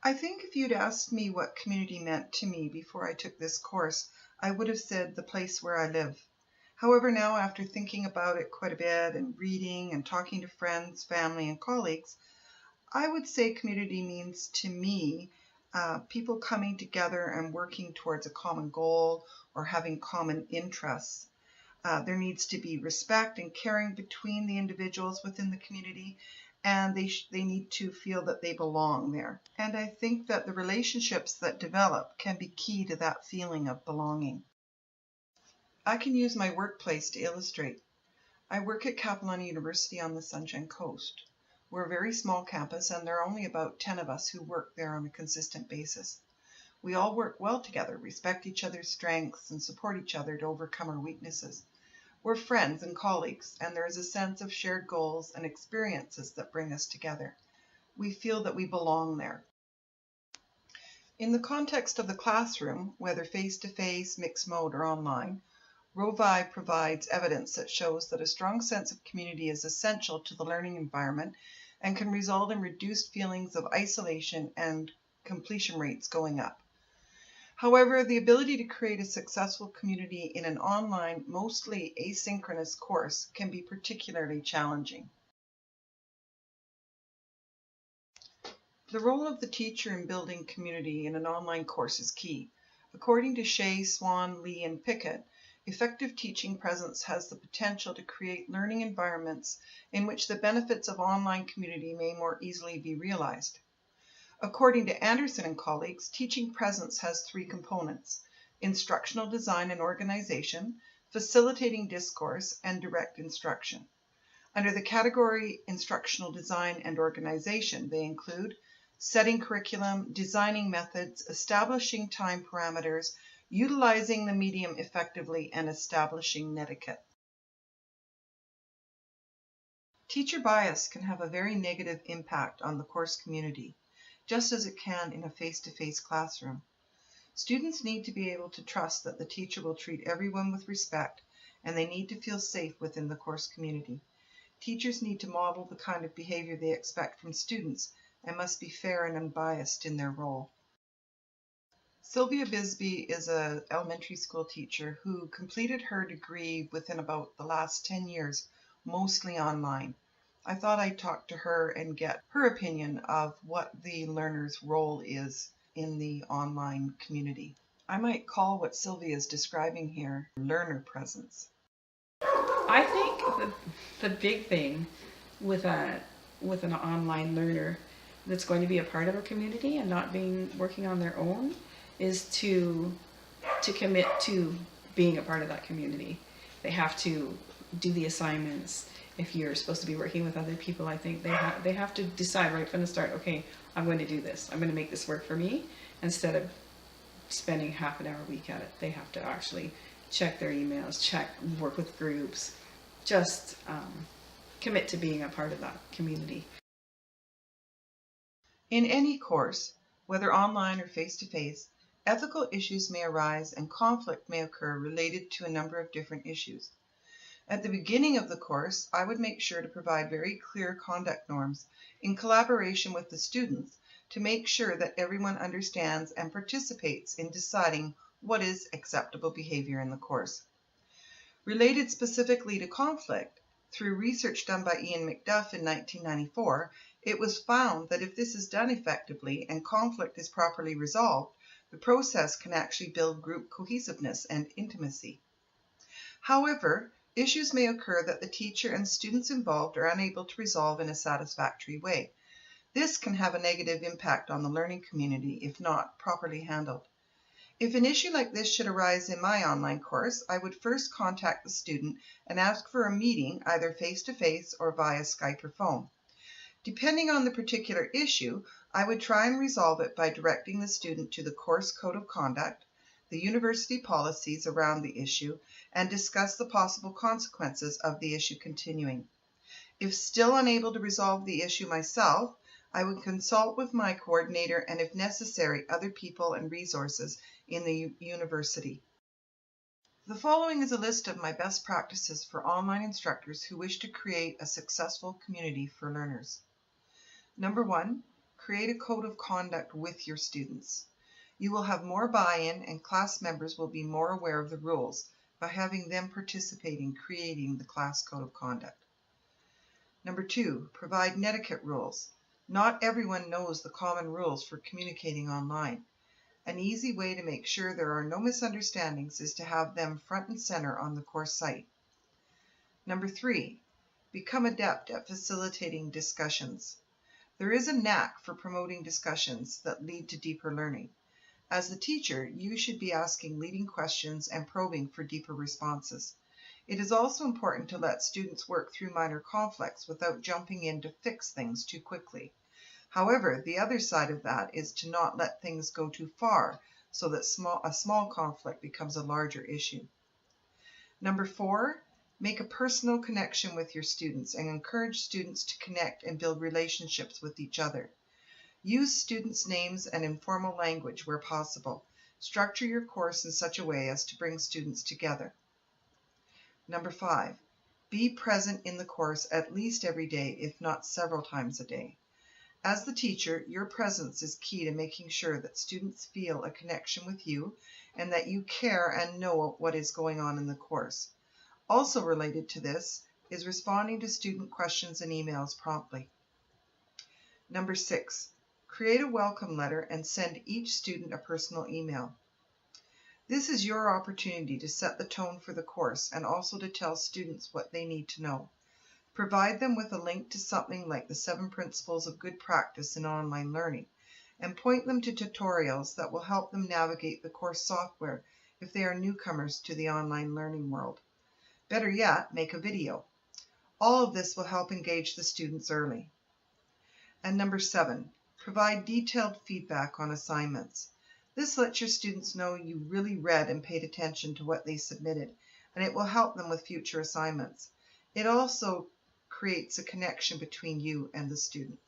I think if you'd asked me what community meant to me before I took this course, I would have said the place where I live. However, now after thinking about it quite a bit and reading and talking to friends, family, and colleagues, I would say community means to me people coming together and working towards a common goal or having common interests. There needs to be respect and caring between the individuals within the community, and they need to feel that they belong there. And I think that the relationships that develop can be key to that feeling of belonging. I can use my workplace to illustrate. I work at Capilano University on the Sunshine Coast. We're a very small campus, and there are only about 10 of us who work there on a consistent basis. We all work well together, respect each other's strengths, and support each other to overcome our weaknesses. We're friends and colleagues, and there is a sense of shared goals and experiences that bring us together. We feel that we belong there. In the context of the classroom, whether face-to-face, mixed mode, or online, RoVi provides evidence that shows that a strong sense of community is essential to the learning environment and can result in reduced feelings of isolation and completion rates going up. However, the ability to create a successful community in an online, mostly asynchronous course can be particularly challenging. The role of the teacher in building community in an online course is key. According to Shea, Swan, Lee, and Pickett, effective teaching presence has the potential to create learning environments in which the benefits of online community may more easily be realized. According to Anderson and colleagues, teaching presence has three components: instructional design and organization, facilitating discourse, and direct instruction. Under the category instructional design and organization, they include setting curriculum, designing methods, establishing time parameters, utilizing the medium effectively, and establishing netiquette. Teacher bias can have a very negative impact on the course community, just as it can in a face-to-face classroom. Students need to be able to trust that the teacher will treat everyone with respect, and they need to feel safe within the course community. Teachers need to model the kind of behavior they expect from students and must be fair and unbiased in their role. Sylvia Bisbee is an elementary school teacher who completed her degree within about the last 10 years, mostly online. I thought I'd talk to her and get her opinion of what the learner's role is in the online community. I might call what Sylvia is describing here learner presence. I think the big thing with an online learner that's going to be a part of a community and not being working on their own is to commit to being a part of that community. They have to do the assignments. If you're supposed to be working with other people, I think they have to decide right from the start, okay, I'm going to do this. I'm going to make this work for me, instead of spending half an hour a week at it. They have to actually check their emails, work with groups, just commit to being a part of that community. In any course, whether online or face-to-face, ethical issues may arise and conflict may occur related to a number of different issues. At the beginning of the course, I would make sure to provide very clear conduct norms in collaboration with the students to make sure that everyone understands and participates in deciding what is acceptable behavior in the course. Related specifically to conflict, through research done by Ian McDuff in 1994, it was found that if this is done effectively and conflict is properly resolved, the process can actually build group cohesiveness and intimacy. However, issues may occur that the teacher and students involved are unable to resolve in a satisfactory way. This can have a negative impact on the learning community if not properly handled. If an issue like this should arise in my online course, I would first contact the student and ask for a meeting, either face-to-face or via Skype or phone. Depending on the particular issue, I would try and resolve it by directing the student to the course code of conduct, the university policies around the issue, and discuss the possible consequences of the issue continuing. If still unable to resolve the issue myself, I would consult with my coordinator and, if necessary, other people and resources in the university. The following is a list of my best practices for online instructors who wish to create a successful community for learners. Number 1, create a code of conduct with your students. You will have more buy-in and class members will be more aware of the rules by having them participate in creating the class code of conduct. Number 2, provide netiquette rules. Not everyone knows the common rules for communicating online. An easy way to make sure there are no misunderstandings is to have them front and center on the course site. Number 3, become adept at facilitating discussions. There is a knack for promoting discussions that lead to deeper learning. As the teacher, you should be asking leading questions and probing for deeper responses. It is also important to let students work through minor conflicts without jumping in to fix things too quickly. However, the other side of that is to not let things go too far so that a small conflict becomes a larger issue. Number 4, make a personal connection with your students and encourage students to connect and build relationships with each other. Use students' names and informal language where possible. Structure your course in such a way as to bring students together. Number 5, be present in the course at least every day, if not several times a day. As the teacher, your presence is key to making sure that students feel a connection with you and that you care and know what is going on in the course. Also related to this is responding to student questions and emails promptly. Number 6, create a welcome letter and send each student a personal email. This is your opportunity to set the tone for the course and also to tell students what they need to know. Provide them with a link to something like the 7 Principles of Good Practice in Online Learning, and point them to tutorials that will help them navigate the course software if they are newcomers to the online learning world. Better yet, make a video. All of this will help engage the students early. And number 7, provide detailed feedback on assignments. This lets your students know you really read and paid attention to what they submitted, and it will help them with future assignments. It also creates a connection between you and the student.